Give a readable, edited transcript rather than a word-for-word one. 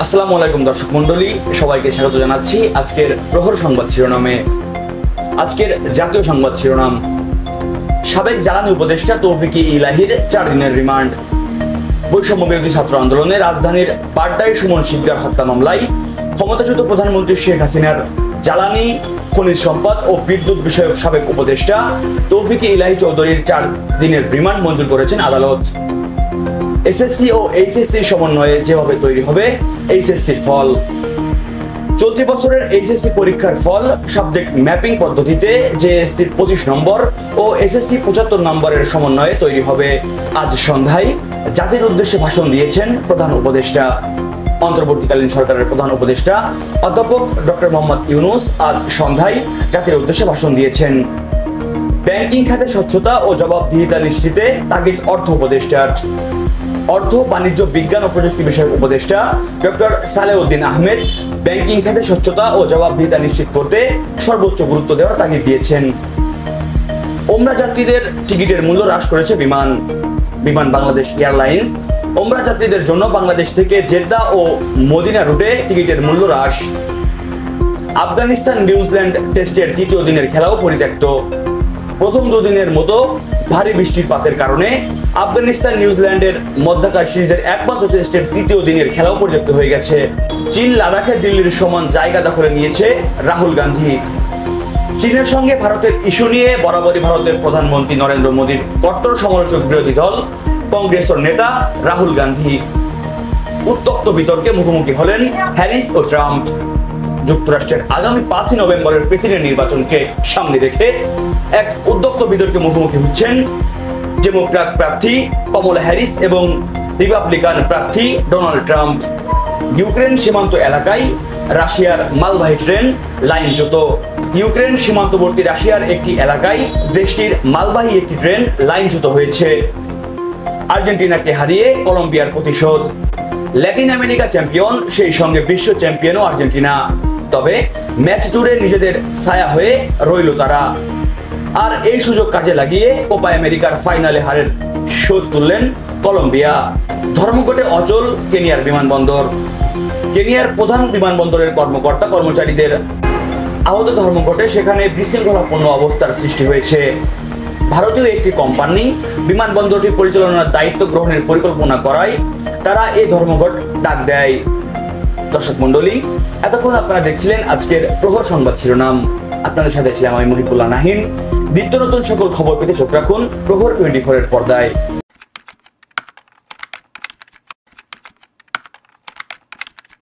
আসসালামু আলাইকুম দর্শক মণ্ডলী, সবাইকে স্বাগত জানাচ্ছি আজকের প্রহর সংবাদ শিরোনামে। আজকের জাতীয় সংবাদ শিরোনাম: সাবেক জ্বালানি উপদেষ্টা তৌফিক-ই ইলাহীর 4 দিনের রিমান্ড। বৈষম্য বিরোধী ছাত্র আন্দোলনে রাজধানীর বাড্ডায় সুমন শিকদার হত্যা মামলায় ক্ষমতাচ্যুত প্রধানমন্ত্রী শেখ হাসিনার জ্বালানি, খনিজ সম্পদ ও বিদ্যুৎ বিষয়ক সাবেক উপদেষ্টা তৌফিক-ই ইলাহী চৌধুরীর 4 দিনের রিমান্ড মঞ্জুর করেছেন আদালত। এসএসসি ও এইচএসসির সমন্বয়ে যেভাবে তৈরি হবে এইচএসসির ফল। চলতি বছরের এইচএসসি পরীক্ষার ফল সাবজেক্ট ম্যাপিং পদ্ধতিতে জেএসসির 25 নম্বর ও এসএসসি 75 নম্বরের সমন্বয়ে তৈরি হবে। আজ সন্ধ্যায় জাতির উদ্দেশ্যে ভাষণ দিয়েছেন প্রধান উপদেষ্টা। অন্তর্বর্তীকালীন সরকারের প্রধান উপদেষ্টা অধ্যাপক ডক্টর মোহাম্মদ ইউনূস আজ সন্ধ্যায় জাতির উদ্দেশ্যে ভাষণ দিয়েছেন। ব্যাংকিং খাতে স্বচ্ছতা ও জবাবদিহিতা নিশ্চিতে তাগিদ অর্থ উপদেষ্টার। অর্থ, বাণিজ্য, বিজ্ঞান ও প্রযুক্তি বিষয়ক উপদেষ্টা ডক্টর সালেউদ্দিন আহমেদ ব্যাংকিং খাতে স্বচ্ছতা ও জবাবদিহিতা নিশ্চিত করতে সর্বোচ্চ গুরুত্ব দেওয়ার তাগিদ দিয়েছেন। ওমরা যাত্রীদের টিকিটের মূল্য হ্রাস করেছে বিমান বাংলাদেশ এয়ারলাইন্স। ওমরা যাত্রীদের জন্য বাংলাদেশ থেকে জেদ্দা ও মদিনা রুটে টিকিটের মূল্য হ্রাস। আফগানিস্তান নিউজিল্যান্ড টেস্টের 3য় দিনের খেলাও পরিত্যক্ত। প্রথম 2 দিনের মতো ভারী বৃষ্টিপাতের কারণে আফগানিস্তান নিউজিল্যান্ডের মধ্যাকার সিরিজের একমাত্র টেস্টের 3য় দিনের খেলাও পরিত্যক্ত হয়ে গেছে। চীন লাদাখে দিল্লির সমান জায়গা দখলে নিয়েছে রাহুল গান্ধী। চীনের সঙ্গে ভারতের ইস্যু নিয়ে বরাবরই ভারতের প্রধানমন্ত্রী নরেন্দ্র মোদীর কট্টর সমালোচক বিরোধী দল কংগ্রেসের নেতা রাহুল গান্ধী। উত্তপ্ত বিতর্কে মুখোমুখি হলেন হ্যারিস ও ট্রাম্প। যুক্তরাষ্ট্রের আগামী 5ই নভেম্বরের প্রেসিডেন্ট নির্বাচনকে সামনে রেখে এক উত্তপ্ত বিতর্কে মুখোমুখি হচ্ছেন ডেমোক্র্যাট প্রার্থী কমলা হ্যারিস এবং রিপাবলিকান প্রার্থী ডোনাল্ড ট্রাম্প। ইউক্রেন সীমান্ত এলাকায় রাশিয়ার মালবাহী ট্রেন লাইনচ্যুত। ইউক্রেন সীমান্তবর্তী রাশিয়ার একটি এলাকায় দেশটির মালবাহী একটি ট্রেন লাইনচ্যুত হয়েছে। আর্জেন্টিনাকে হারিয়ে কলম্বিয়ার প্রতিশোধ। ল্যাটিন আমেরিকা চ্যাম্পিয়ন, সেই সঙ্গে বিশ্ব চ্যাম্পিয়নও আর্জেন্টিনা। তবে ম্যাচ জুড়ে নিজেদের ছায়া হয়ে রইল তারা। আর এই সুযোগ কাজে লাগিয়ে কোপা আমেরিকার ফাইনালে হারের শোধ তুললেন কলম্বিয়া। ধর্মঘটে অচল কেনিয়ার বিমানবন্দর। কেনিয়ার প্রধান বিমানবন্দরের কর্মকর্তা কর্মচারীদের আহত ধর্মঘটে সেখানে বিশৃঙ্খলাপূর্ণ অবস্থার সৃষ্টি হয়েছে। ভারতীয় একটি কোম্পানি বিমানবন্দরটি পরিচালনার দায়িত্ব গ্রহণের পরিকল্পনা করায় তারা এই ধর্মঘট ডাক দেয়। দর্শক মণ্ডলী, এতক্ষণ আপনারা দেখছিলেন আজকের প্রহর সংবাদ শিরোনাম। আপনাদের সাথে ছিলাম আমি মহিবুল্লাহ নাহিন। নিত্য নতুন সকল খবর পেতে চোখ রাখুন প্রহর 24 এর পর্দায়।